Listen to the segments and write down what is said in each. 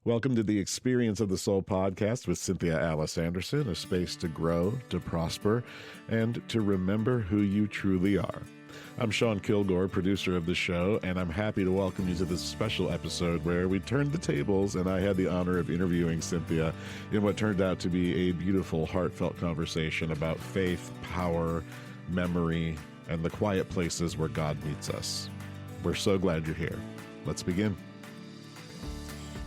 Welcome to the Experience of the Soul podcast with Cynthia Alice Anderson, a space to grow, to prosper, and to remember who you truly are. I'm Shawn Kilgore, producer of the show, and I'm happy to welcome you to this special episode where we turned the tables and I had the honor of interviewing Cynthia in what turned out to be a beautiful, heartfelt conversation about faith, power, memory, and the quiet places where God meets us. We're so glad you're here. Let's begin.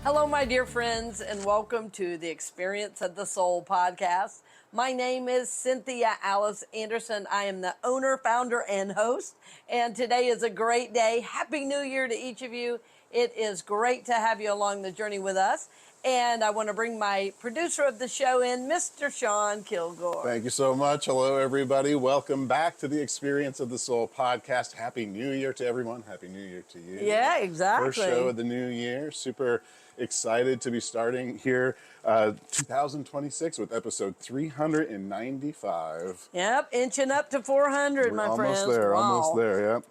Hello, my dear friends, and welcome to the Experience of the Soul podcast. My name is Cynthia Alice Anderson. I am the owner, founder, and host, and today is a great day. Happy New Year to each of you. It is great to have you along the journey with us, and I want to bring my producer of the show in, Mr. Shawn Kilgore. Thank you so much. Hello, everybody. Welcome back to the Experience of the Soul podcast. Happy New Year to everyone. Happy New Year to you. Yeah, exactly. First show of the new year. Super excited to be starting here 2026 with episode 395. Yep, inching up to 400, We're my almost friends. there, Wow. almost there, yep.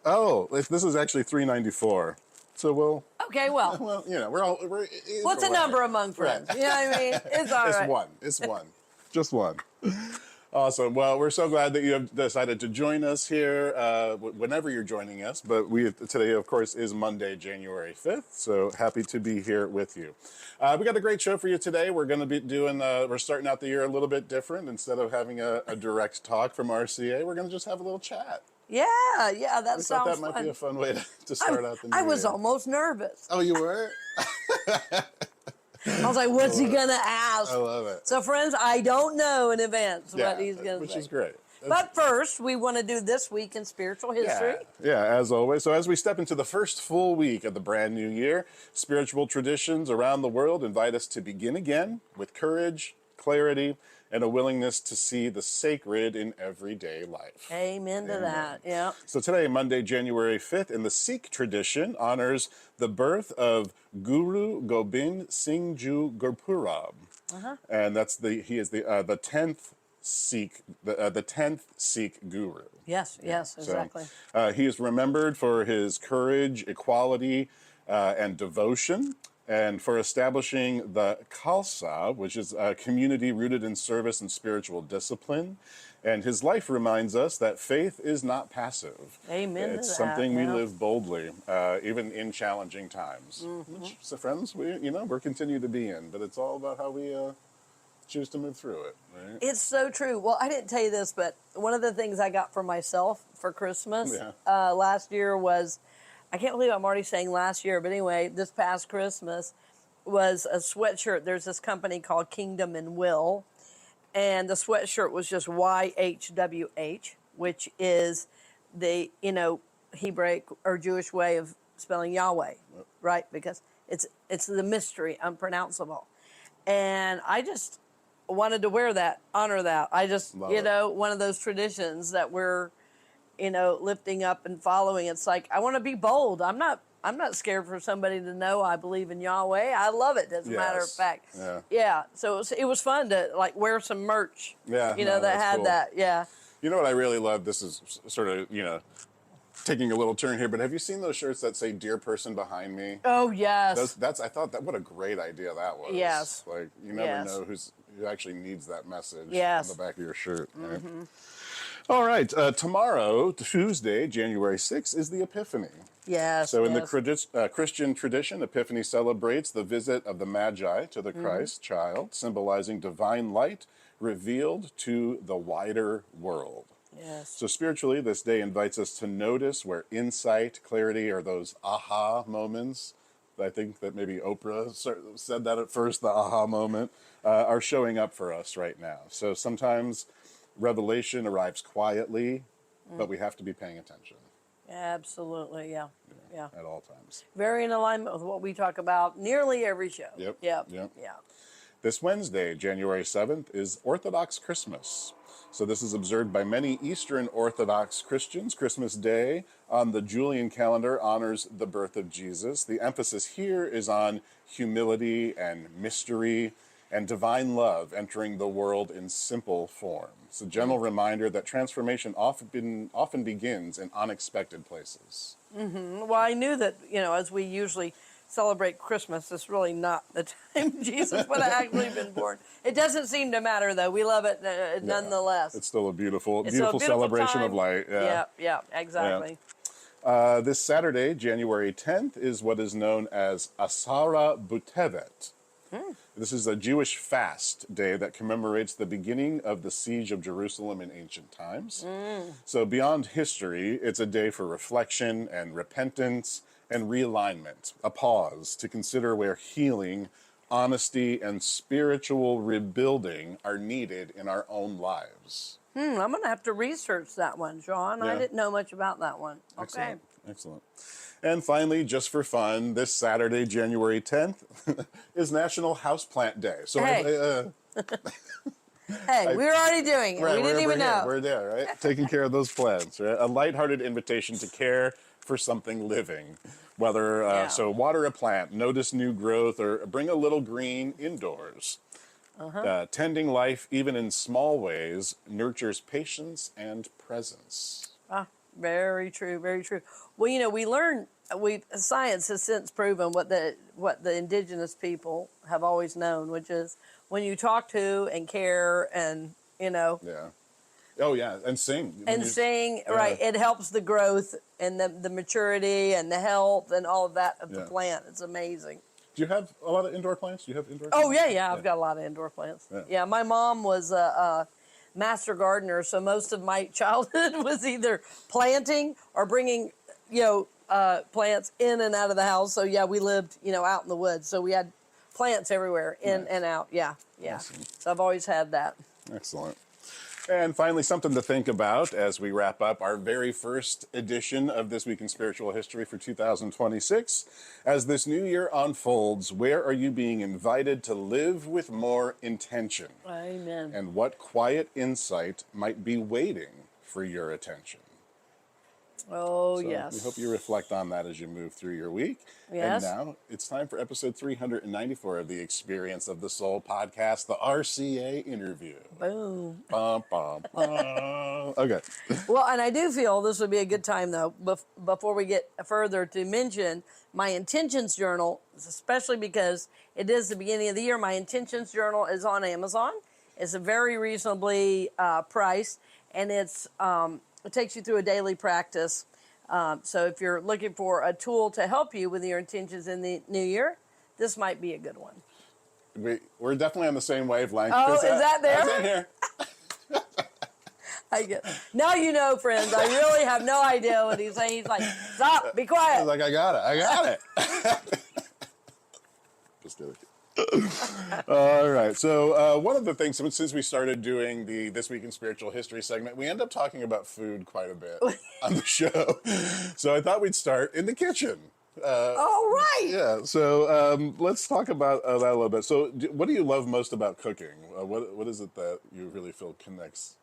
Oh, this is actually 394. So we'll... Okay, well. Well, you know, What's a number among friends? Right. You know what I mean? It's all right. It's one. Just one. Awesome. Well, we're so glad that you have decided to join us here whenever you're joining us. But today, of course, is Monday, January 5th. So happy to be here with you. We got a great show for you today. We're going to be doing, we're starting out the year a little bit different. Instead of having a direct talk from RCA, we're going to just have a little chat. Yeah, that sounds fun. That might be a fun way to start out the new year. I was almost nervous. Oh, you were? I was like, what's he going to ask? I love it. So, friends, I don't know in advance what he's going to say. Which is great. But first, we want to do This Week in Spiritual History. Yeah, as always. So as we step into the first full week of the brand new year, spiritual traditions around the world invite us to begin again with courage, clarity, and a willingness to see the sacred in everyday life. Amen to that, yeah. So today, Monday, January 5th, in the Sikh tradition, honors the birth of Guru Gobind Singh Ji Gurpurab. And he is the 10th Sikh, the 10th Sikh guru. Yes, exactly. So, he is remembered for his courage, equality, and devotion, and for establishing the Khalsa, which is a community rooted in service and spiritual discipline. And his life reminds us that faith is not passive. Amen. It's something we live boldly, even in challenging times. Which, so friends, we're continue to be in, but it's all about how we choose to move through it, right? It's so true. Well, I didn't tell you this, but one of the things I got for myself for Christmas last year was, I can't believe I'm already saying last year, but anyway, this past Christmas was a sweatshirt. There's this company called Kingdom and Will, and the sweatshirt was just YHWH, which is the, Hebraic or Jewish way of spelling Yahweh, right? Because it's the mystery, unpronounceable. And I just wanted to wear that, honor that. I just, one of those traditions that we're, lifting up and following. It's like, I want to be bold. I'm not scared for somebody to know I believe in Yahweh. I love it, as a matter of fact. Yeah. So it was fun to wear some merch. That had cool. That. Yeah. You know what I really love? This is sort of, taking a little turn here, but have you seen those shirts that say "Dear Person Behind Me"? Oh yes. I thought that what a great idea that was. Yes. Like you never know who actually needs that message on the back of your shirt. Right? Mm-hmm. All right. Tomorrow, Tuesday, January 6th, is the Epiphany. Yes. So in the Christian tradition, Epiphany celebrates the visit of the Magi to the Christ child, symbolizing divine light revealed to the wider world. Yes. So spiritually, this day invites us to notice where insight, clarity, or those aha moments, I think that maybe Oprah said that at first, the aha moment, are showing up for us right now. So sometimes revelation arrives quietly, but we have to be paying attention. Absolutely, yeah. At all times. Very in alignment with what we talk about nearly every show. Yep. Yeah. This Wednesday, January 7th, is Orthodox Christmas. So this is observed by many Eastern Orthodox Christians. Christmas Day on the Julian calendar honors the birth of Jesus. The emphasis here is on humility and mystery and divine love entering the world in simple form. It's a gentle reminder that transformation often begins in unexpected places. Mm-hmm. Well, I knew that, as we usually celebrate Christmas. It's really not the time Jesus would have actually been born. It doesn't seem to matter, though. We love it nonetheless. It's still a beautiful, It's still a beautiful celebration time. of light. Yeah, exactly. This Saturday, January 10th, is what is known as Asara Butevet. This is a Jewish fast day that commemorates the beginning of the siege of Jerusalem in ancient times. So beyond history, it's a day for reflection and repentance and realignment, a pause to consider where healing, honesty, and spiritual rebuilding are needed in our own lives. I'm going to have to research that one, Shawn. I didn't know much about that one. Okay. Excellent. And finally, just for fun, this Saturday, January 10th, is National Houseplant Day. So, Hey. Hey, we were already doing it. Right, we didn't even know. We're there, right? Taking care of those plants, right? A lighthearted invitation to care for something living. Whether, so water a plant, notice new growth, or bring a little green indoors. Tending life, even in small ways, nurtures patience and presence. Very true, very true. Well, you know, we learn, science has since proven what the indigenous people have always known, which is when you talk to and care and, you know. Yeah. Oh, yeah, and sing. Right, it helps the growth and the maturity and the health and all of that of the plant. It's amazing. Do you have a lot of indoor plants? Do you have indoor plants? Oh, yeah, I've got a lot of indoor plants. Yeah, my mom was a master gardener, so most of my childhood was either planting or bringing, plants in and out of the house. So, yeah, we lived, out in the woods. So we had plants everywhere, in and out. Yeah. Awesome. So I've always had that. Excellent. And finally, something to think about as we wrap up our very first edition of This Week in Spiritual History for 2026. As this new year unfolds, where are you being invited to live with more intention? Amen. And what quiet insight might be waiting for your attention? Oh, So yes. We hope you reflect on that as you move through your week. Yes. And now it's time for episode 394 of the Experience of the Soul podcast, the RCA interview. Boom. Bum, bum, bum. Okay. Well, and I do feel this would be a good time, though, before we get further, to mention my intentions journal, especially because it is the beginning of the year. My intentions journal is on Amazon. It's a very reasonably priced, and it takes you through a daily practice. So if you're looking for a tool to help you with your intentions in the new year, this might be a good one. We're definitely on the same wavelength. Oh, is that there? That's in here. Now you know, friends. I really have no idea what he's saying. He's like, stop, be quiet. He's like, I got it. Just do it. All right. So one of the things, since we started doing the This Week in Spiritual History segment, we end up talking about food quite a bit on the show. So I thought we'd start in the kitchen. All right. Yeah. So let's talk about that a little bit. So what do you love most about cooking? What is it that you really feel connects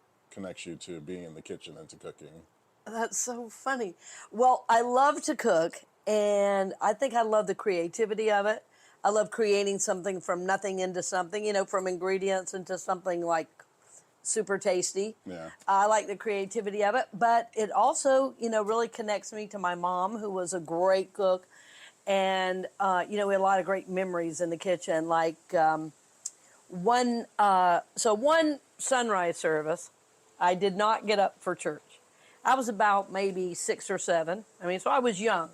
you to being in the kitchen and to cooking? That's so funny. Well, I love to cook, and I think I love the creativity of it. I love creating something from nothing into something, from ingredients into something like super tasty. Yeah. I like the creativity of it, but it also, really connects me to my mom, who was a great cook. And, we had a lot of great memories in the kitchen, like one sunrise service, I did not get up for church. I was about maybe 6 or 7. So I was young.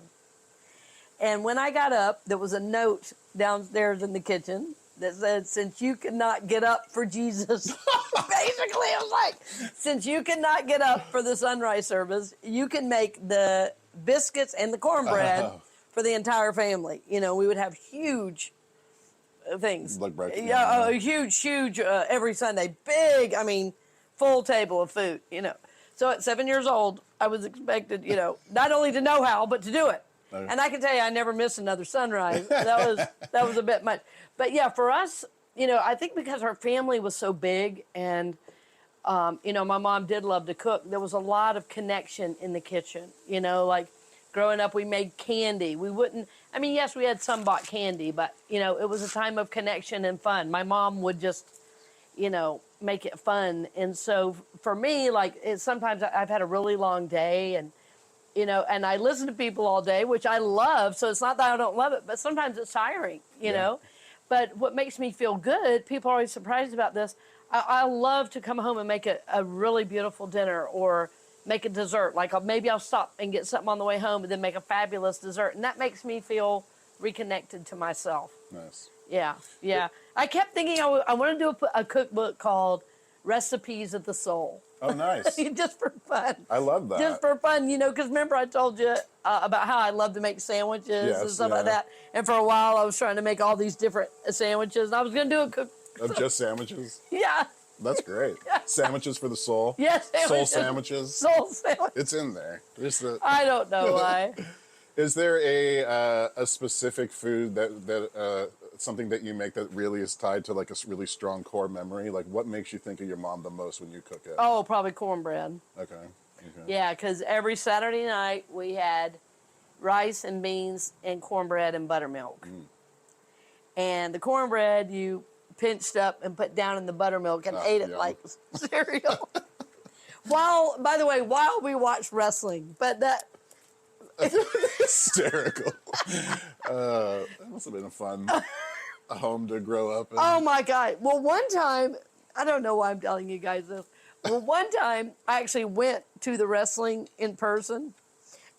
And when I got up, there was a note downstairs in the kitchen that said, since you cannot get up for Jesus, basically it was like, since you cannot get up for the sunrise service, you can make the biscuits and the cornbread for the entire family. We would have huge things. Like breakfast. Yeah, huge, every Sunday. Big, full table of food, So at 7 years old, I was expected, not only to know how, but to do it. And I can tell you, I never missed another sunrise. That was a bit much. But yeah, for us, I think because our family was so big, and my mom did love to cook. There was a lot of connection in the kitchen. Like growing up, we made candy. We wouldn't. Yes, we had some bought candy, but it was a time of connection and fun. My mom would just, make it fun. And so for me, sometimes I've had a really long day, and and I listen to people all day, which I love. So it's not that I don't love it, but sometimes it's tiring, you know. But what makes me feel good, people are always surprised about this. I love to come home and make a really beautiful dinner or make a dessert. Like maybe I'll stop and get something on the way home and then make a fabulous dessert. And that makes me feel reconnected to myself. Nice. Yeah. I kept thinking I want to do a cookbook called Recipes of the Soul. Oh, nice. Just for fun. I love that. Just for fun, because remember I told you about how I love to make sandwiches and stuff like that. And for a while I was trying to make all these different sandwiches. And I was going to do a cook. Of just sandwiches? Yeah. That's great. Sandwiches for the soul? Yes. Soul sandwiches? Soul sandwiches. It's in there. I don't know why. Is there a specific food that something that you make that really is tied to like a really strong core memory? Like what makes you think of your mom the most when you cook it? Oh, probably cornbread. Okay. Yeah, because every Saturday night we had rice and beans and cornbread and buttermilk. And the cornbread you pinched up and put down in the buttermilk and ate it like cereal. By the way, while we watched wrestling, but that... Hysterical. That must have been a fun home to grow up in. Oh my God. Well, one time, I don't know why I'm telling you guys this. Well, one time I actually went to the wrestling in person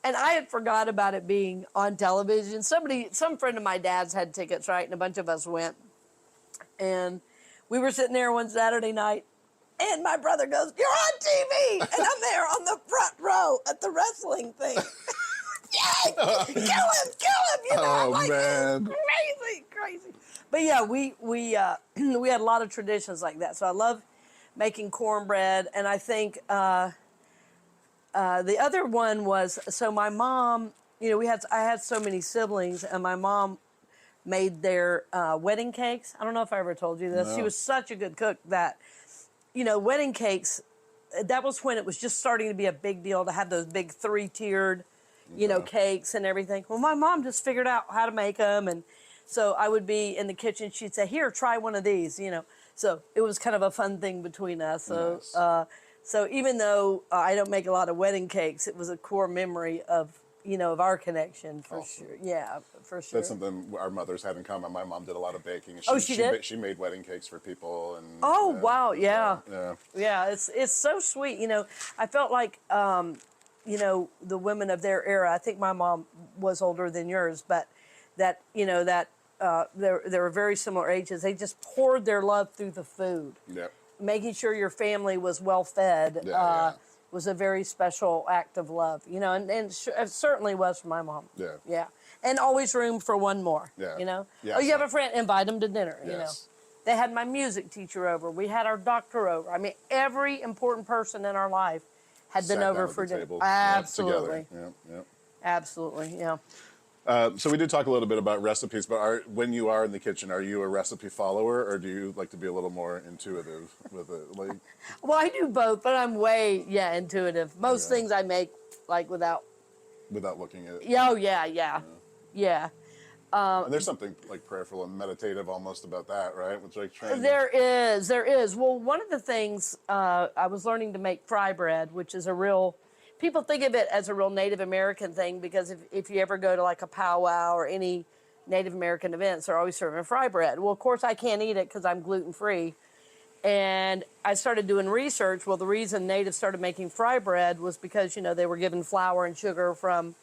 and I had forgot about it being on television. Some friend of my dad's had tickets, right? And a bunch of us went. And we were sitting there one Saturday night and my brother goes, "You're on TV." And I'm there on the front row at the wrestling thing. Yay! Kill him! Oh, like, man. Crazy. But yeah, we had a lot of traditions like that. So I love making cornbread, and I think the other one was, so my mom, I had so many siblings, and my mom made their wedding cakes. I don't know if I ever told you this. No. She was such a good cook that, wedding cakes, that was when it was just starting to be a big deal to have those big 3-tiered cakes and everything. Well, my mom just figured out how to make them. And so I would be in the kitchen. She'd say, "Here, try one of these," So it was kind of a fun thing between us. So, nice. So even though I don't make a lot of wedding cakes, it was a core memory of our connection for sure. Yeah, for sure. That's something our mothers had in common. My mom did a lot of baking. She did? She made wedding cakes for people. And wow, yeah. Yeah. It's so sweet. I felt like the women of their era. I think my mom was older than yours, but they were very similar ages. They just poured their love through the food. Yep. Making sure your family was well fed was a very special act of love. And it certainly was for my mom. Yeah. Yeah. And always room for one more. Yeah. Oh, you have a friend, invite them to dinner. Yes. They had my music teacher over. We had our doctor over. I mean, every important person in our life had been over for dinner. Absolutely. Yep. Absolutely, yeah. So we did talk a little bit about recipes, but when you are in the kitchen, are you a recipe follower, or do you like to be a little more intuitive with it? Like, well, I do both, but I'm way intuitive. Most things I make like without looking at it. Oh yeah. And there's something like prayerful and meditative almost about that, right? Which like training. There is. Well, one of the things I was learning to make fry bread, which is people think of it as a real Native American thing because if you ever go to like a powwow or any Native American events, they're always serving fry bread. Well, of course, I can't eat it because I'm gluten-free. And I started doing research. Well, the reason Natives started making fry bread was because, they were given flour and sugar from,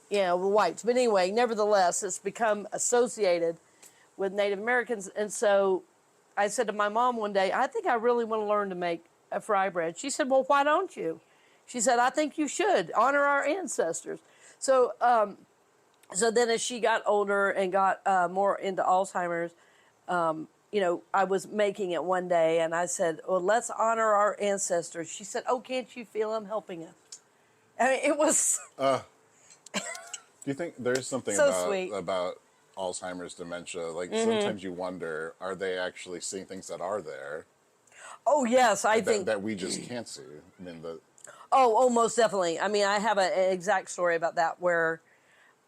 the whites. But anyway, nevertheless, it's become associated with Native Americans. And so I said to my mom one day, "I think I really want to learn to make a fry bread." She said, "Well, why don't you?" She said, "I think you should honor our ancestors." So, so then as she got older and got more into Alzheimer's, I was making it one day and I said, "Well, let's honor our ancestors." She said, "Oh, can't you feel them helping us?" I mean, it was... Do you think there's something about Alzheimer's dementia? Like sometimes you wonder, are they actually seeing things that are there? Oh, yes, I think... That we just can't see. I mean, Oh, most definitely. I mean, I have an exact story about that where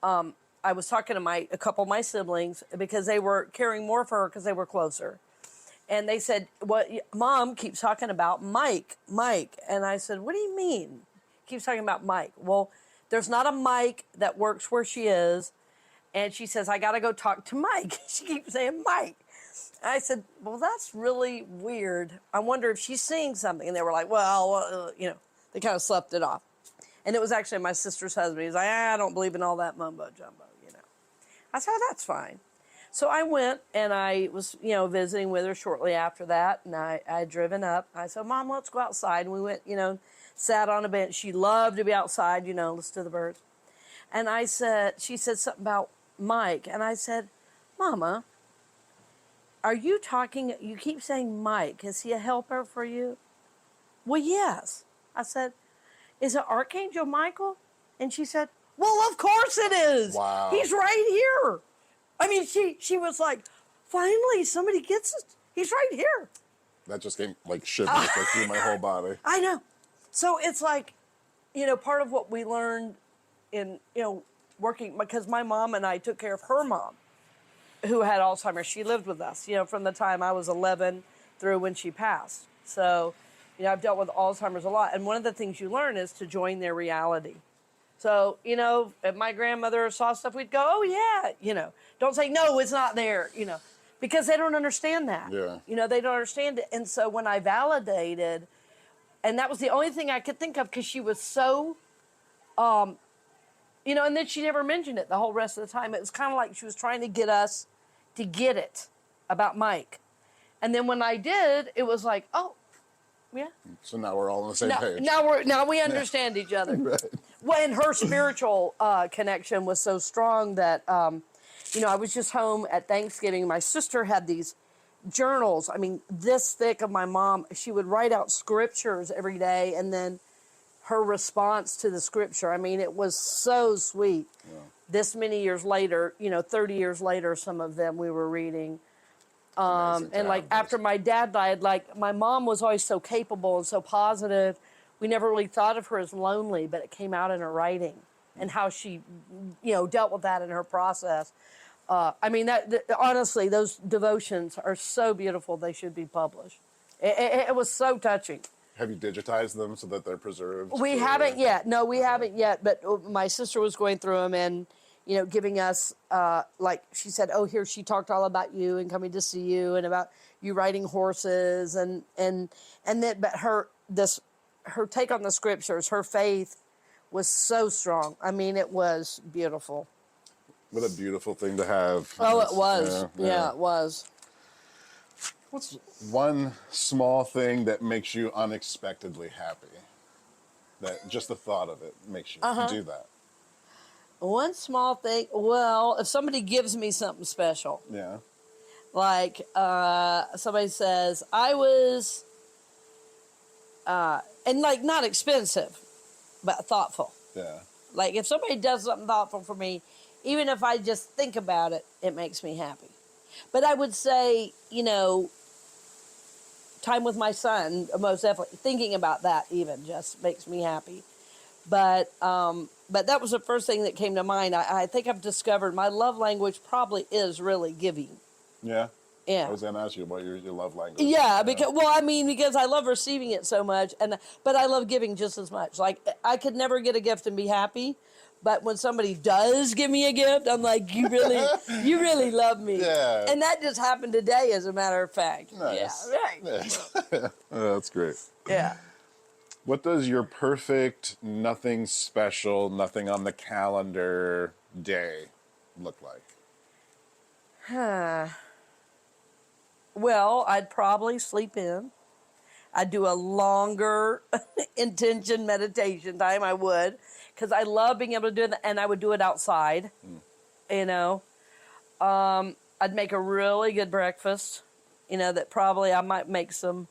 I was talking to a couple of my siblings because they were caring more for her because they were closer. And they said, "What Mom keeps talking about Mike. And I said, "What do you mean?" Keeps talking about Mike. Well, there's not a Mike that works where she is. And she says, I got to go talk to Mike. She keeps saying Mike. I said, well, that's really weird. I wonder if she's seeing something. And they were like, well, they kind of slept it off. And it was actually my sister's husband. He's like, I don't believe in all that mumbo jumbo, I said, oh, that's fine. So I went and I was, visiting with her shortly after that. And I had driven up. I said, Mom, let's go outside. And we went, sat on a bench. She loved to be outside, listen to the birds. And she said something about Mike. And I said, Mama, are you talking, you keep saying Mike. Is he a helper for you? Well, yes. I said, is it Archangel Michael? And she said, well, of course it is. Wow. He's right here. I mean, she was like, finally, somebody gets it. He's right here. That just came like shivers through my whole body. I know. So it's like, part of what we learned in, working, because my mom and I took care of her mom, who had Alzheimer's. She lived with us, from the time I was 11 through when she passed. So, I've dealt with Alzheimer's a lot. And one of the things you learn is to join their reality. So, if my grandmother saw stuff, we'd go, oh, yeah, Don't say, no, it's not there, because they don't understand that. Yeah. They don't understand it. And so when I validated, and that was the only thing I could think of because she was so, and then she never mentioned it the whole rest of the time. It was kind of like she was trying to get us to get it about Mike. And then when I did, it was like, oh, yeah. So now we're all on the same page. Now we understand each other. Right. Well, and her spiritual connection was so strong that, I was just home at Thanksgiving. My sister had these journals, this thick of my mom. She would write out scriptures every day, and then her response to the scripture. It was so sweet. Yeah. This many years later, 30 years later, some of them we were reading. And like after my dad died, like my mom was always so capable and so positive. We never really thought of her as lonely, but it came out in her writing and how she, dealt with that in her process. Honestly, those devotions are so beautiful. They should be published. It was so touching. Have you digitized them so that they're preserved? We haven't yet. No, we haven't yet. But my sister was going through them and, giving us, like she said, oh, here she talked all about you and coming to see you and about you riding horses and then, but her take on the scriptures, her faith was so strong. It was beautiful. What a beautiful thing to have. Oh, it was. Yeah, it was. What's one small thing that makes you unexpectedly happy? That just the thought of it makes you do that. One small thing. Well, if somebody gives me something special. Yeah. Like somebody says, I was, and like not expensive, but thoughtful. Yeah. Like if somebody does something thoughtful for me, even if I just think about it, it makes me happy. But I would say, time with my son, most definitely, thinking about that even just makes me happy. But that was the first thing that came to mind. I think I've discovered my love language probably is really giving. Yeah. Yeah. I was going to ask you about your love language. Yeah, because I love receiving it so much, but I love giving just as much. Like I could never get a gift and be happy, but when somebody does give me a gift, I'm like, you really love me. Yeah. And that just happened today, as a matter of fact. Nice. Yeah, right. Yeah. Oh, that's great. Yeah. What does your perfect, nothing special, nothing on the calendar day look like? Well, I'd probably sleep in. I'd do a longer intention meditation time. I would, because I love being able to do it, and I would do it outside. I'd make a really good breakfast. That probably I might make some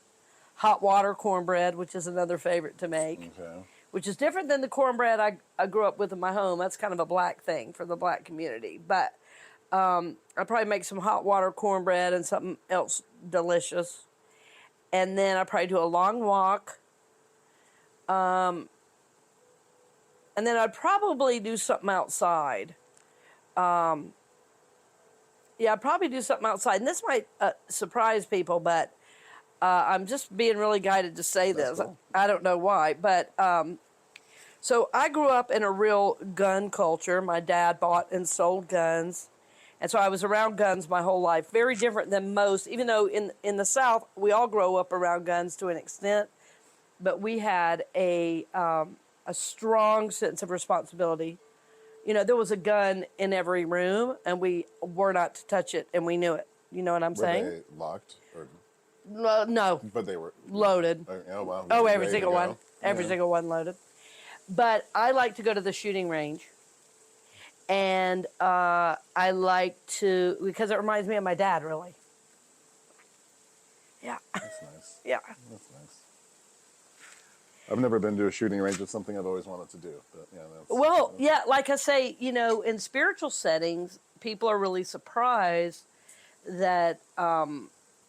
hot water cornbread, which is another favorite to make. Okay. Which is different than the cornbread I grew up with in my home. That's kind of a black thing for the black community. But I'd probably make some hot water cornbread and something else delicious. And then I'd probably do a long walk. And then I'd probably do something outside. I'd probably do something outside. And this might surprise people, but I'm just being really guided to say this. Cool. I don't know why, but So I grew up in a real gun culture. My dad bought and sold guns. And so I was around guns my whole life. Very different than most, even though in the South, we all grow up around guns to an extent. But we had a strong sense of responsibility. You know, there was a gun in every room, and we were not to touch it, and we knew it. You know what I'm saying? Were they locked? Or... No. But they were... Loaded. Oh, wow. Oh, every single one. Every single one loaded. But I like to go to the shooting range. And I like to, because it reminds me of my dad, really. Yeah. That's nice. Yeah. That's nice. I've never been to a shooting range. It's something I've always wanted to do. But yeah, well, yeah, like I say, you know, in spiritual settings, people are really surprised that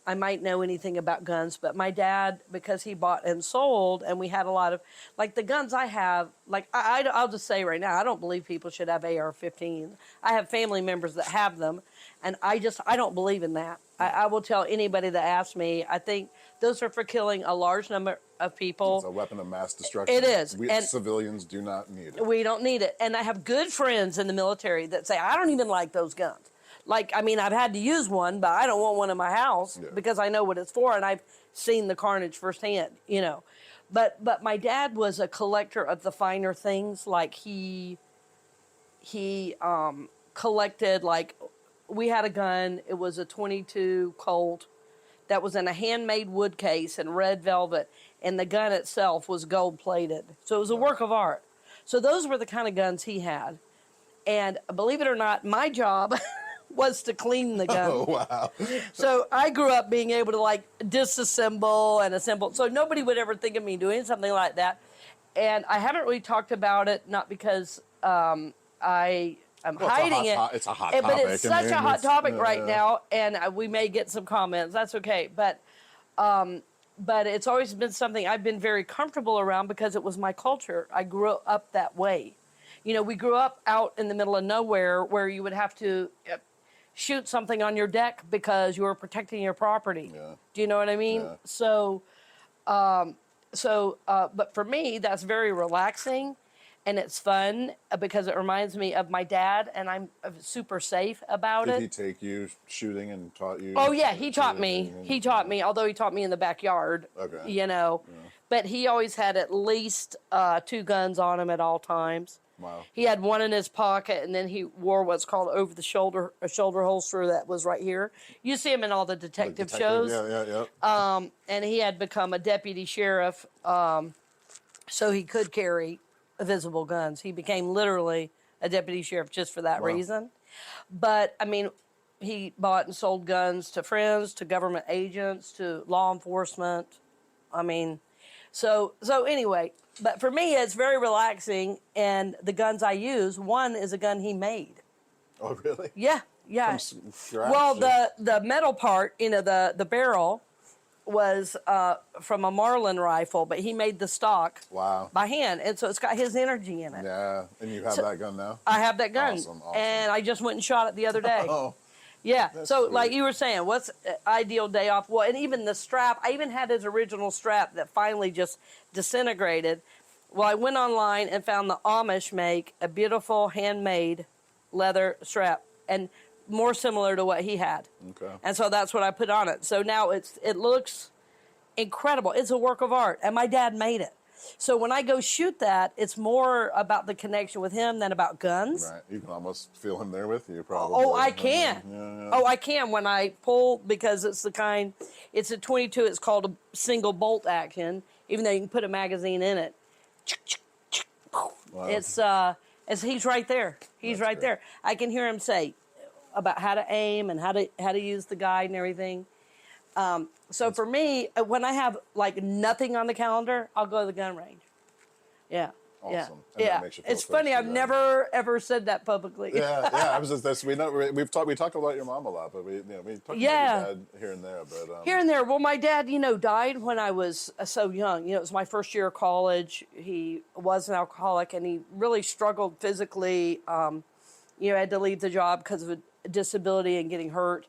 I might know anything about guns, but my dad, because he bought and sold, and we had a lot of, like the guns I have, like I'll just say right now, I don't believe people should have AR-15s. I have family members that have them, and I don't believe in that. I will tell anybody that asks me, I think those are for killing a large number of people. It's a weapon of mass destruction. It is. We and civilians do not need it. We don't need it. And I have good friends in the military that say, I don't even like those guns. Like, I mean, I've had to use one, but I don't want one in my house because I know what it's for, and I've seen the carnage firsthand, you know. But my dad was a collector of the finer things. Like, he collected, like, we had a gun. It was a .22 Colt that was in a handmade wood case in red velvet, and the gun itself was gold-plated. So it was a work of art. So those were the kind of guns he had. And believe it or not, my job... was to clean the gun. Oh, wow. So I grew up being able to like disassemble and assemble. So nobody would ever think of me doing something like that. And I haven't really talked about it, not because I'm hiding it. It's a hot topic. But it's such a hot topic right now, and we may get some comments. That's okay. But it's always been something I've been very comfortable around because it was my culture. I grew up that way. You know, we grew up out in the middle of nowhere where you would have to shoot something on your deck because you were protecting your property. Yeah. Do you know what I mean? Yeah. But for me, that's very relaxing, and it's fun because it reminds me of my dad, and I'm super safe about it. Did he take you shooting and taught you? Oh, yeah, he taught me. He taught me, although he taught me in the backyard, you know. Yeah. But he always had at least 2 guns on him at all times. Wow. He had one in his pocket, and then he wore what's called a shoulder holster that was right here. You see him in all the detective shows. Yeah. And he had become a deputy sheriff, so he could carry visible guns. He became literally a deputy sheriff just for that reason. But, I mean, he bought and sold guns to friends, to government agents, to law enforcement. I mean, so anyway... But for me, it's very relaxing, and the guns I use, one is a gun he made. Oh, really? Yeah. Well, the metal part, you know, the barrel was from a Marlin rifle, but he made the stock by hand, and so it's got his energy in it. Yeah, and you have that gun now? I have that gun, awesome. And I just went and shot it the other day. Oh. Yeah, so sweet. like you were saying, what's ideal day off? Well, and even the strap, I even had his original strap that finally just disintegrated. Well, I went online and found the Amish make a beautiful handmade leather strap, and more similar to what he had. Okay. And so that's what I put on it. So now it looks incredible. It's a work of art, and my dad made it. So when I go shoot that, it's more about the connection with him than about guns. Right. You can almost feel him there with you, probably. Oh, I can. Yeah. Oh, I can when I pull, because it's a .22. It's called a single bolt action, even though you can put a magazine in it. Wow. It's he's right there. He's right there. I can hear him say about how to aim and how to use the guide and everything. So for me, when I have like nothing on the calendar, I'll go to the gun range. Yeah. Awesome. Yeah. It's funny. I've never ever said that publicly. Yeah. I was just this. We talk about your mom a lot, but we talk about your dad here and there. But here and there. Well, my dad, died when I was so young. It was my first year of college. He was an alcoholic, and he really struggled physically. Had to leave the job because of a disability and getting hurt,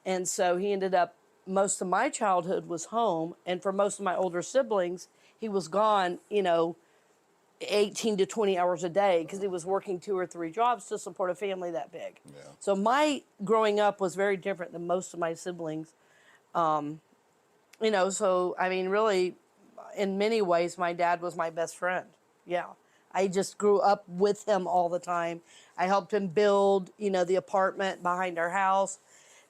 and so he ended up. Most of my childhood was home, and for most of my older siblings, he was gone. 18 to 20 hours a day because he was working 2 or 3 jobs to support a family that big. Yeah. So my growing up was very different than most of my siblings. So I mean, really, in many ways, my dad was my best friend. Yeah. I just grew up with him all the time. I helped him build, the apartment behind our house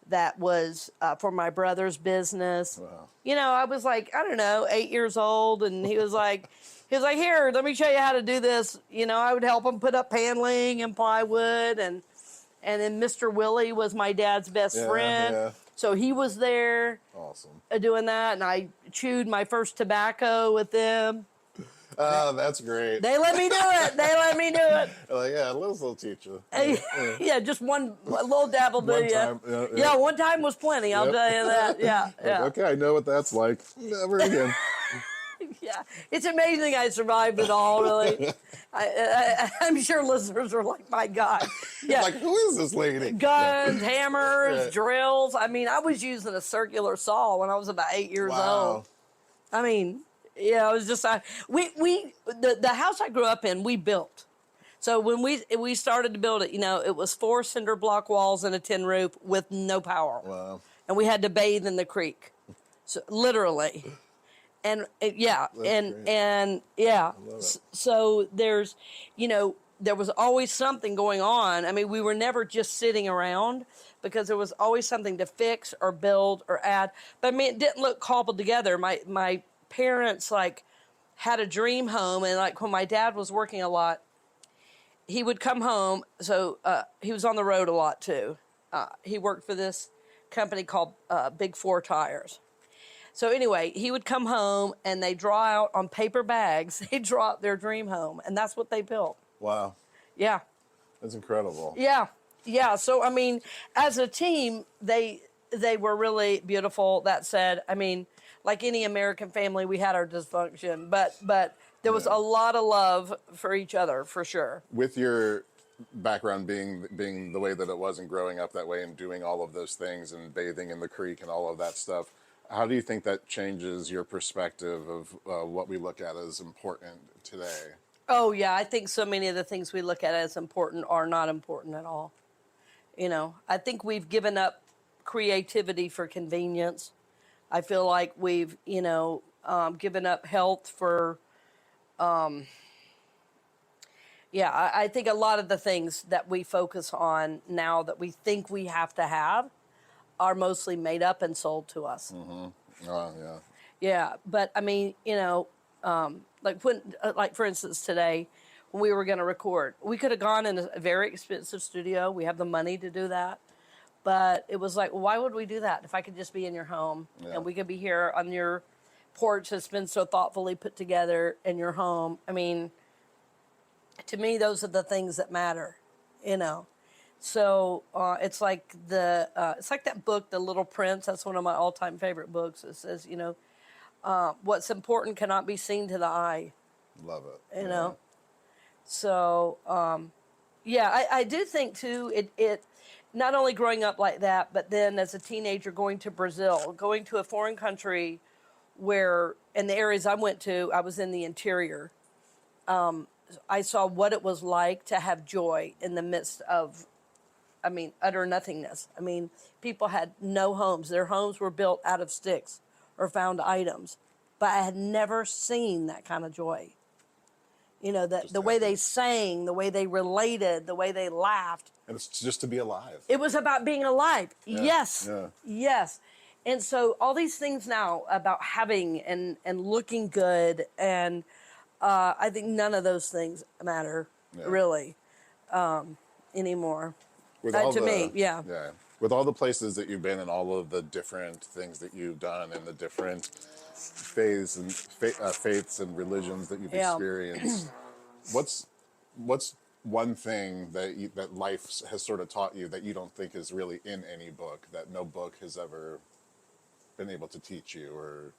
that was for my brother's business. Wow. I was like, I don't know, 8 years old, and he was like, here, let me show you how to do this. I would help him put up paneling and plywood, and then Mr. Willie was my dad's best friend. Yeah. So he was there. Awesome. Doing that, and I chewed my first tobacco with them. Oh, that's great. They let me do it. Like, yeah, Liz will teach you. Yeah, just a little dab will do One you. time, Yeah, one time was plenty, I'll tell you that. Yeah, yeah. Okay, I know what that's like. Never again. Yeah, it's amazing I survived it all, really. I'm sure listeners are like, my God. Yeah. Like, who is this lady? Guns, hammers, drills. I mean, I was using a circular saw when I was about 8 years old. I mean, yeah, it was just, the house I grew up in, we built. So when we started to build it, it was 4 cinder block walls and a tin roof with no power. Wow. And we had to bathe in the creek. So literally. And yeah, and yeah. So there's, there was always something going on. I mean, we were never just sitting around because there was always something to fix or build or add. But I mean, it didn't look cobbled together. My parents had a dream home, and when my dad was working a lot, he would come home. So he was on the road a lot too. He worked for this company called Big 4 Tires. So anyway, he would come home and they draw out on paper bags. They draw out their dream home, and that's what they built. Wow. Yeah. That's incredible. Yeah. Yeah. So I mean, as a team, they were really beautiful. That said, I mean, like any American family, we had our dysfunction, but there was a lot of love for each other, for sure. With your background being the way that it was and growing up that way and doing all of those things and bathing in the creek and all of that stuff, how do you think that changes your perspective of what we look at as important today? Oh, yeah. I think so many of the things we look at as important are not important at all. I think we've given up creativity for convenience. I feel like we've, given up health for, I think a lot of the things that we focus on now that we think we have to have are mostly made up and sold to us. Mm-hmm. Oh, yeah. Yeah, but I mean, for instance, today when we were going to record, we could have gone in a very expensive studio. We have the money to do that, but it was like, well, why would we do that if I could just be in your home and we could be here on your porch that's been so thoughtfully put together in your home? I mean, to me, those are the things that matter, So it's like that book, The Little Prince. That's one of my all-time favorite books. It says, what's important cannot be seen to the eye. Love it. So I do think too. It not only growing up like that, but then as a teenager going to Brazil, going to a foreign country, where in the areas I went to, I was in the interior. I saw what it was like to have joy in the midst of, utter nothingness. I mean, people had no homes. Their homes were built out of sticks or found items. But I had never seen that kind of joy. The way they sang, the way they related, the way they laughed. And it's just to be alive. It was about being alive. Yeah. Yes. Yeah. Yes. And so all these things now about having and looking good, and I think none of those things matter really anymore. To me. Yeah. With all the places that you've been and all of the different things that you've done and the different faiths and religions that you've experienced, what's one thing that life has sort of taught you that you don't think is really in any book, that no book has ever been able to teach you? Or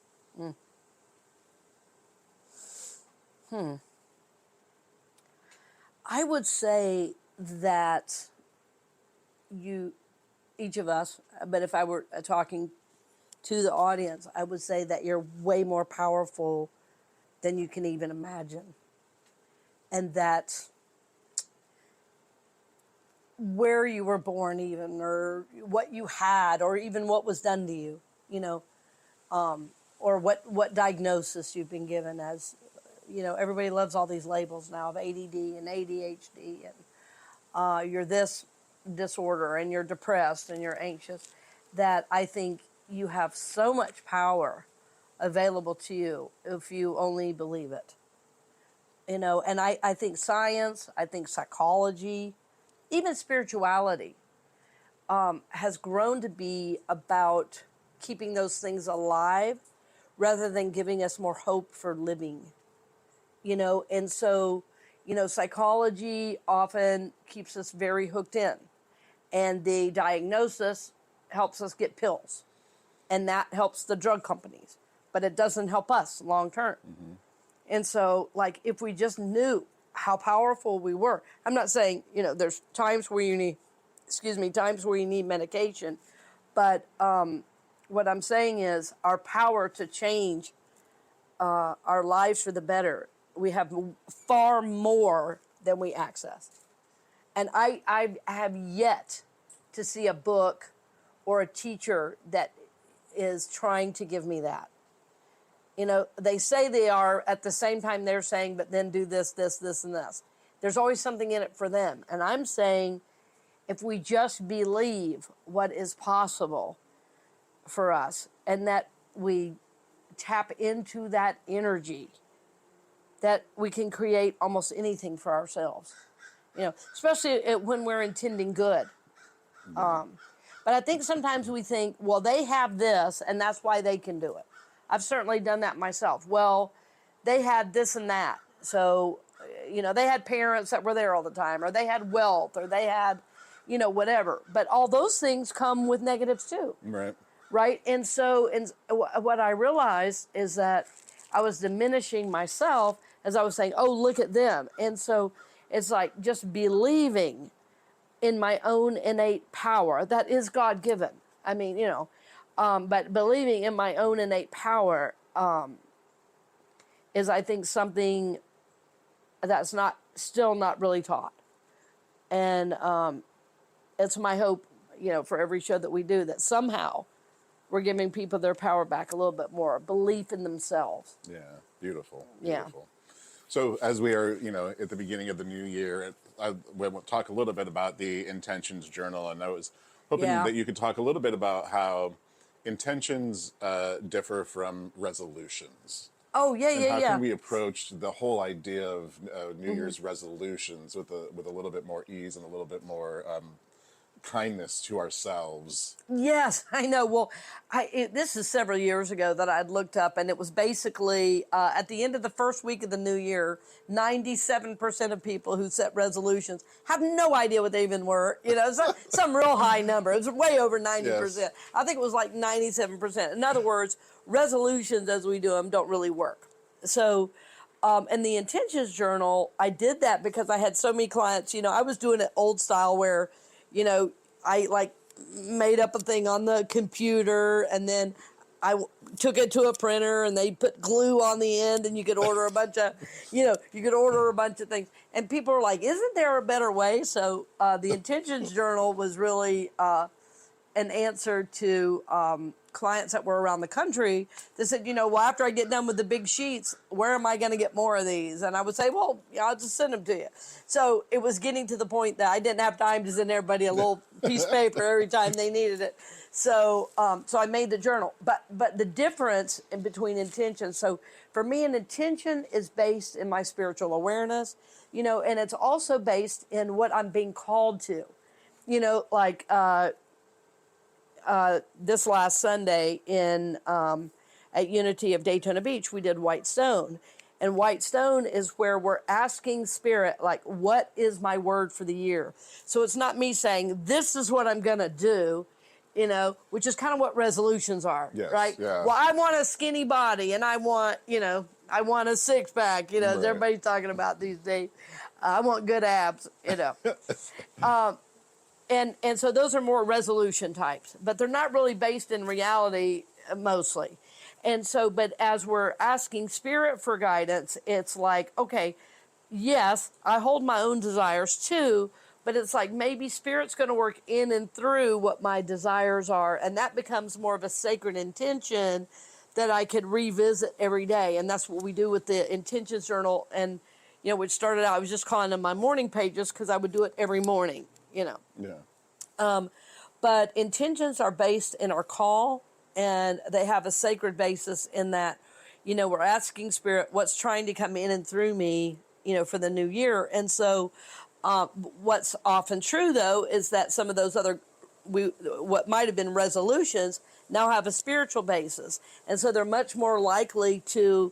I would say that each of us, but if I were talking to the audience, I would say that you're way more powerful than you can even imagine. and that where you were born even, or what you had, or even what was done to you, or what diagnosis you've been given as, everybody loves all these labels now of ADD and ADHD, and you're this disorder, and you're depressed, and you're anxious, that I think you have so much power available to you if you only believe it. And I think science, I think psychology, even spirituality has grown to be about keeping those things alive rather than giving us more hope for living. And so, psychology often keeps us very hooked in, and the diagnosis helps us get pills, and that helps the drug companies, but it doesn't help us long term. Mm-hmm. And so, like, if we just knew how powerful we were, I'm not saying, there's times where you need medication, but what I'm saying is our power to change our lives for the better, we have far more than we access. And I have yet to see a book or a teacher that is trying to give me that. They say they are, at the same time they're saying, but then do this, this, this, and this. There's always something in it for them. And I'm saying, if we just believe what is possible for us, and that we tap into that energy, that we can create almost anything for ourselves, especially when we're intending good. But I think sometimes we think, well, they have this, and that's why they can do it. I've certainly done that myself. Well, they had this and that. So, they had parents that were there all the time, or they had wealth, or they had, whatever. But all those things come with negatives too. Right. Right? And so what I realized is that I was diminishing myself as I was saying, oh, look at them. And so it's like just believing in my own innate power that is God-given. I mean, but believing in my own innate power is, I think, something that's still not really taught. And it's my hope, for every show that we do, that somehow we're giving people their power back a little bit more, belief in themselves. Yeah, beautiful. Yeah. Beautiful. So as we are, at the beginning of the new year, we'll talk a little bit about the intentions journal, and I was hoping that you could talk a little bit about how intentions differ from resolutions. Oh, yeah. How can we approach the whole idea of New Year's resolutions with a little bit more ease and a little bit more kindness to ourselves? Yes, I know. Well, this is several years ago that I'd looked up, and it was basically at the end of the first week of the new year, 97% of people who set resolutions have no idea what they even were. Some real high number. It was way over 90%. Yes. I think it was like 97%. In other words, resolutions as we do them don't really work. So, in the intentions journal, I did that because I had so many clients. I was doing it old style where, I made up a thing on the computer, and then I took it to a printer, and they put glue on the end, and you could order a bunch of, things. And people are like, isn't there a better way? So the intentions journal was really an answer to clients that were around the country that said, well, after I get done with the big sheets, where am I going to get more of these? And I would say, well, I'll just send them to you. So it was getting to the point that I didn't have time to send everybody a little piece of paper every time they needed it. So so I made the journal. But the difference in between intentions, so for me, an intention is based in my spiritual awareness, and it's also based in what I'm being called to. This last Sunday at Unity of Daytona Beach, we did White Stone. And White Stone is where we're asking Spirit, like, what is my word for the year? So it's not me saying, this is what I'm going to do, which is kind of what resolutions are, yes, right? Yeah. Well, I want a skinny body, and I want a six-pack, as right. everybody's talking about these days. I want good abs, And so those are more resolution types, but they're not really based in reality mostly. And so, but as we're asking Spirit for guidance, it's like, okay, yes, I hold my own desires too, but it's like maybe Spirit's going to work in and through what my desires are, and that becomes more of a sacred intention that I could revisit every day. And that's what we do with the intentions journal. And, you know, which started out, I was just calling them my morning pages because I would do it every morning, you know. Yeah. But intentions are based in our call, and they have a sacred basis in that, you know, we're asking Spirit what's trying to come in and through me, you know, for the new year. And so what's often true, though, is that some of those other, what might have been resolutions now have a spiritual basis. And so they're much more likely to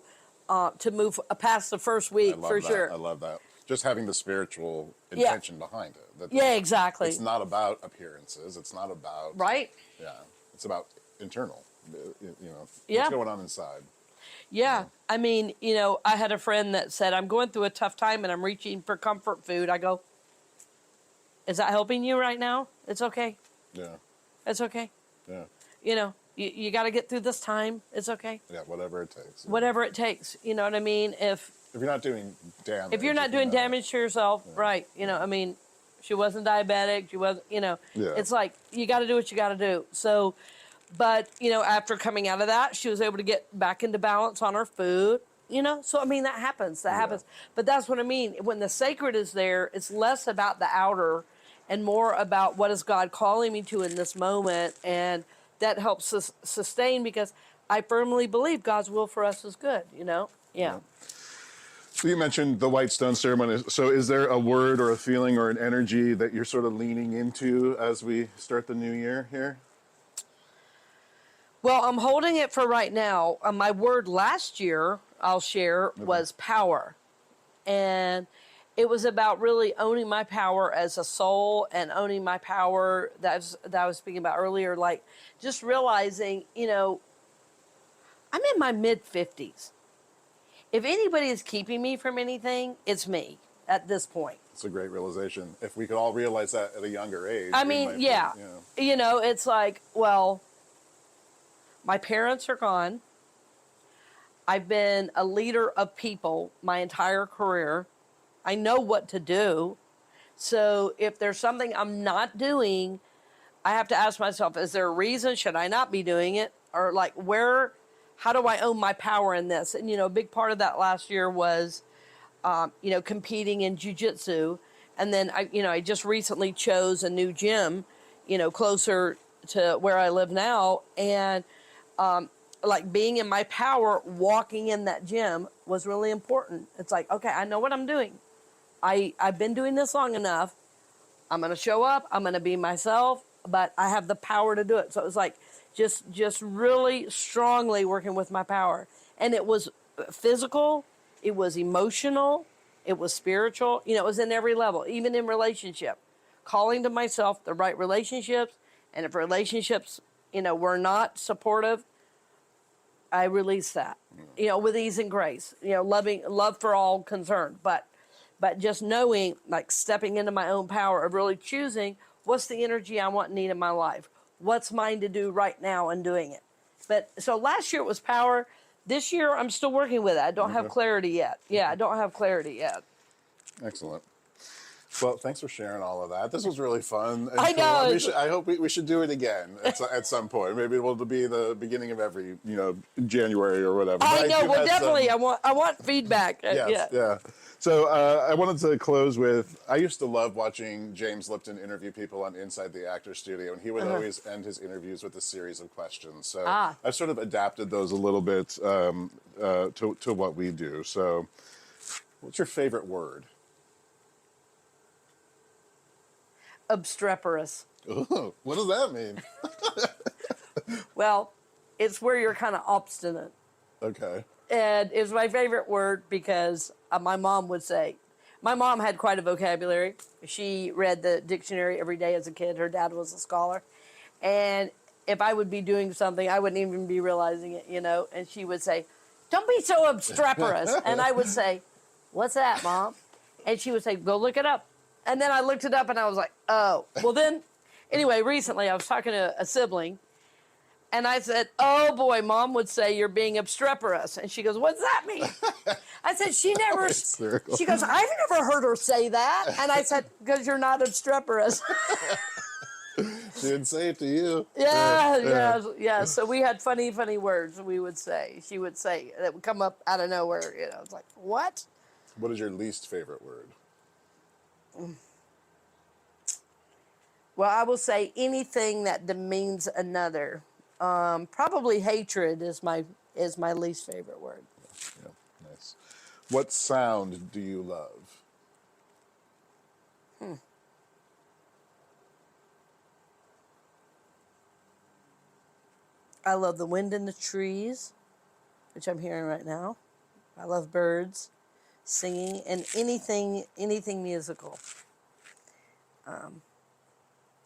move past the first week, for sure. I love that. Just having the spiritual intention behind it. Yeah, exactly. It's not about appearances. It's not about... Right. Yeah. It's about internal, you know, Yeah. what's going on inside. Yeah. I mean, you know, I had a friend that said, I'm going through a tough time and I'm reaching for comfort food. I go, is that helping you right now? It's okay. Yeah. It's okay. Yeah. You know, you got to get through this time. It's okay. Yeah, whatever it takes. Whatever it takes. You know what I mean? If you're not doing damage. If you're not doing damage to yourself, right. You know, I mean, she wasn't diabetic. She wasn't, you know. Yeah. It's like, you got to do what you got to do. So, but, you know, after coming out of that, she was able to get back into balance on her food. You know, so I mean, that happens. That happens. But that's what I mean. When the sacred is there, it's less about the outer and more about what is God calling me to in this moment. And that helps us sustain, because I firmly believe God's will for us is good, you know? Yeah. So you mentioned the White Stone Ceremony. So is there a word or a feeling or an energy that you're sort of leaning into as we start the new year here? Well, I'm holding it for right now. My word last year, I'll share, was power. And it was about really owning my power as a soul and owning my power that I was speaking about earlier. Like, just realizing, you know, I'm in my mid-50s. If anybody is keeping me from anything, it's me at this point. It's a great realization. If we could all realize that at a younger age. I mean, yeah. You know, it's like, well, my parents are gone. I've been a leader of people my entire career. I know what to do. So if there's something I'm not doing, I have to ask myself, is there a reason? Should I not be doing it? Or like, how do I own my power in this? And, you know, a big part of that last year was, you know, competing in jiu-jitsu. And then, I just recently chose a new gym, you know, closer to where I live now. And, like, being in my power, walking in that gym was really important. It's like, okay, I know what I'm doing. I've been doing this long enough. I'm going to show up. I'm going to be myself, but I have the power to do it. So it was like just really strongly working with my power. And it was physical. It was emotional. It was spiritual. You know, it was in every level, even in relationship. Calling to myself the right relationships. And if relationships, you know, were not supportive, I release that, you know, with ease and grace, you know, love for all concerned, but just knowing, like, stepping into my own power of really choosing what's the energy I want and need in my life, what's mine to do right now, and doing it. But so last year it was power. This year I'm still working with it. I don't have clarity yet. Yeah, I don't have clarity yet. Excellent. Well, thanks for sharing all of that. This was really fun. And I know. I hope we should do it again at some point. Maybe it will be the beginning of every, you know, January or whatever. I know. Well, definitely. I want feedback. Yes, yeah. So I wanted to close with, I used to love watching James Lipton interview people on Inside the Actors Studio, and he would always end his interviews with a series of questions. So I've sort of adapted those a little bit to what we do. So what's your favorite word? Obstreperous. Ooh, what does that mean? Well, it's where you're kind of obstinate. Okay. And it's my favorite word because my mom would say, my mom had quite a vocabulary. She read the dictionary every day as a kid. Her dad was a scholar. And if I would be doing something, I wouldn't even be realizing it, you know. And she would say, don't be so obstreperous. And I would say, what's that, Mom? And she would say, go look it up. And then I looked it up and I was like, oh. Well then, anyway, recently I was talking to a sibling and I said, oh boy, Mom would say you're being obstreperous. And she goes, what's that mean? I said, she never, Hysterical. she goes, I've never heard her say that. And I said, because you're not obstreperous. She didn't say it to you. Yeah. So we had funny words we would say. She would say, that would come up out of nowhere. You know, it's like, what? What is your least favorite word? Well, I will say anything that demeans another. Probably hatred is my least favorite word. Yeah, nice. What sound do you love? I love the wind in the trees, which I'm hearing right now. I love birds, singing, and anything musical.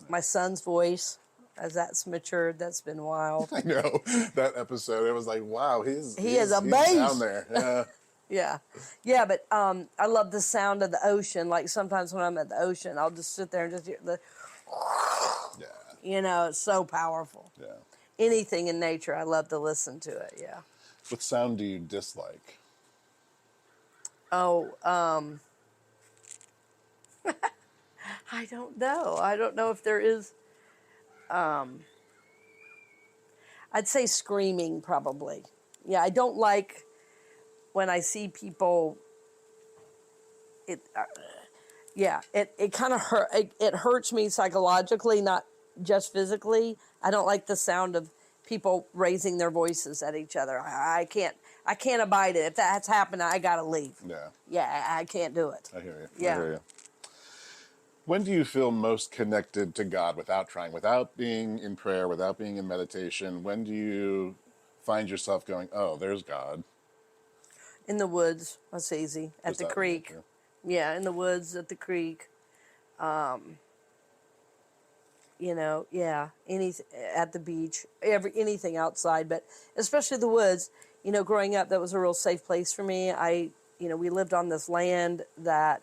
My son's voice, as that's matured, that's been wild. I know that episode. It was like, wow, He is he's amazing. down there. Yeah. Yeah, but I love the sound of the ocean. Like sometimes when I'm at the ocean, I'll just sit there and just hear the, Yeah. you know, it's so powerful. Yeah. Anything in nature, I love to listen to it. Yeah. What sound do you dislike? Oh, I don't know. I don't know if there is. I'd say screaming probably. Yeah, I don't like when I see people. It kind of hurt. It hurts me psychologically, not just physically. I don't like the sound of people raising their voices at each other. I can't abide it. If that's happened, I gotta leave. Yeah. Yeah, I can't do it. I hear you. Yeah. I hear you. When do you feel most connected to God without trying, without being in prayer, without being in meditation? When do you find yourself going, oh, there's God? In the woods, that's easy. At Just the out in creek. nature. Yeah, in the woods, at the creek. You know, yeah, at the beach, anything outside, but especially the woods. You know, growing up, that was a real safe place for me. We lived on this land that,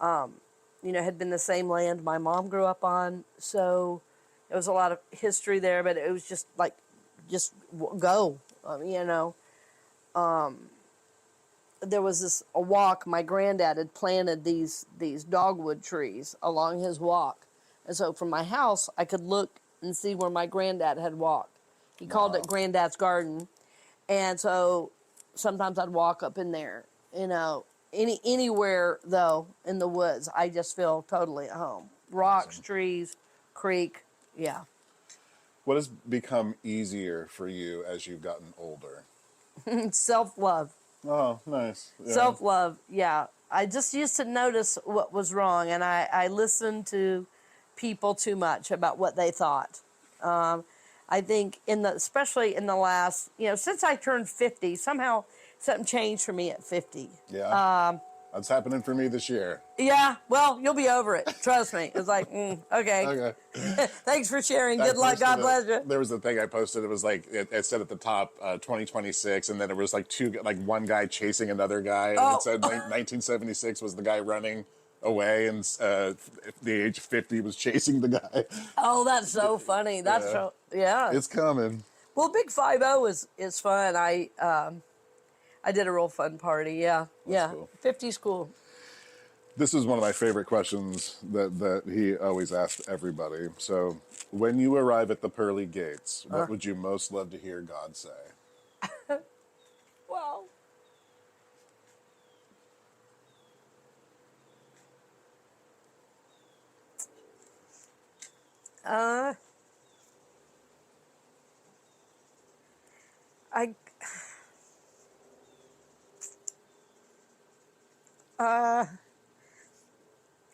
had been the same land my mom grew up on. So there was a lot of history there, but it was just like, go, There was a walk. My granddad had planted these dogwood trees along his walk. And so from my house, I could look and see where my granddad had walked. He called it Granddad's Garden. And so sometimes I'd walk up in there, anywhere though in the woods, I just feel totally at home. Rocks, trees, creek, yeah. What has become easier for you as you've gotten older? Self-love. Oh, nice. Yeah. Self-love, yeah. I just used to notice what was wrong, and I listened to people too much about what they thought. I think especially in the last, since I turned 50, somehow something changed for me at 50. Yeah. That's happening for me this year. Yeah, well, you'll be over it. Trust me. It's like, okay. Okay. Thanks for sharing. Good luck. God bless you. There was a thing I posted. It was like, it said at the top, 2026, and then it was like one guy chasing another guy, and it said 1976 was the guy running away, and the age 50 was chasing the guy. Oh, that's so funny. That's yeah. It's coming. Well, Big 5-0 is fun. I did a real fun party. Yeah, That's cool. 50's cool. This is one of my favorite questions that he always asked everybody. So, when you arrive at the pearly gates, what would you most love to hear God say? Well,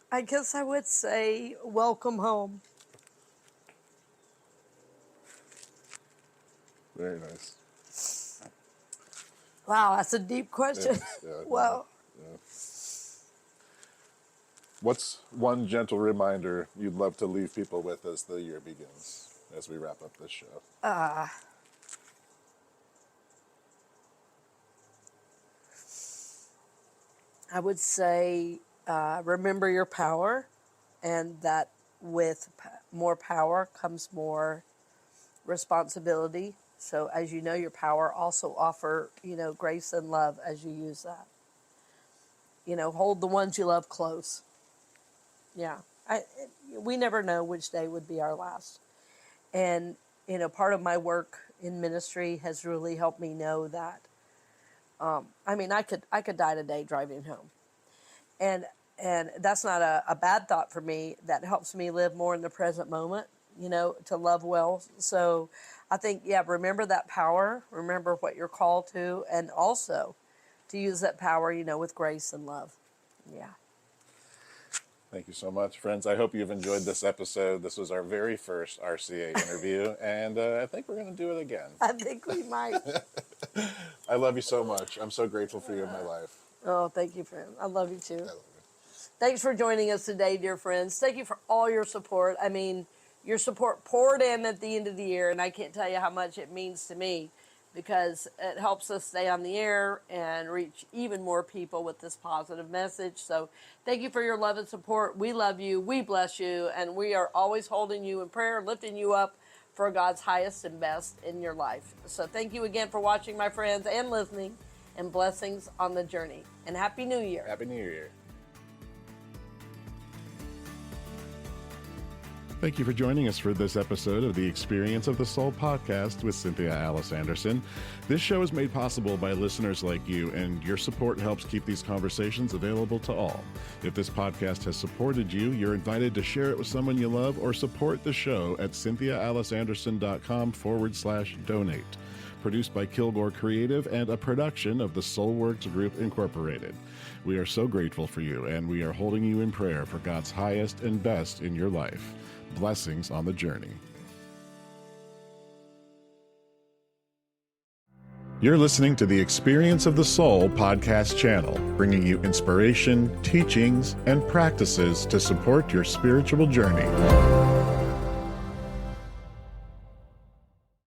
I guess I would say welcome home. Very nice. Wow, that's a deep question. Yeah, Wow. yeah. What's one gentle reminder you'd love to leave people with as the year begins, as we wrap up this show? I would say remember your power, and that with more power comes more responsibility. So as you know your power, also offer, grace and love as you use that. hold the ones you love close. Yeah. We never know which day would be our last. And, part of my work in ministry has really helped me know that, I could die today driving home. And that's not a bad thought for me. That helps me live more in the present moment, to love well. So I think, remember that power, remember what you're called to, and also to use that power, with grace and love. Yeah. Thank you so much, friends. I hope you've enjoyed this episode. This was our very first RCA interview, and I think we're going to do it again. I think we might. I love you so much. I'm so grateful for you in my life. Oh, thank you, friend. I love you too. I love you. Thanks for joining us today, dear friends. Thank you for all your support. Your support poured in at the end of the year, and I can't tell you how much it means to me, because it helps us stay on the air and reach even more people with this positive message. So thank you for your love and support. We love you. We bless you. And we are always holding you in prayer, lifting you up for God's highest and best in your life. So thank you again for watching, my friends, and listening, and blessings on the journey. And Happy New Year. Happy New Year. Thank you for joining us for this episode of the Experience of the Soul podcast with Cynthia Alice Anderson. This show is made possible by listeners like you, and your support helps keep these conversations available to all. If this podcast has supported you, you're invited to share it with someone you love or support the show at cynthiaaliceanderson.com/donate. Produced by Kilgore Creative and a production of the Soulworks Group Incorporated. We are so grateful for you, and we are holding you in prayer for God's highest and best in your life. Blessings on the journey. You're listening to the Experience of the Soul podcast channel, bringing you inspiration, teachings, and practices to support your spiritual journey.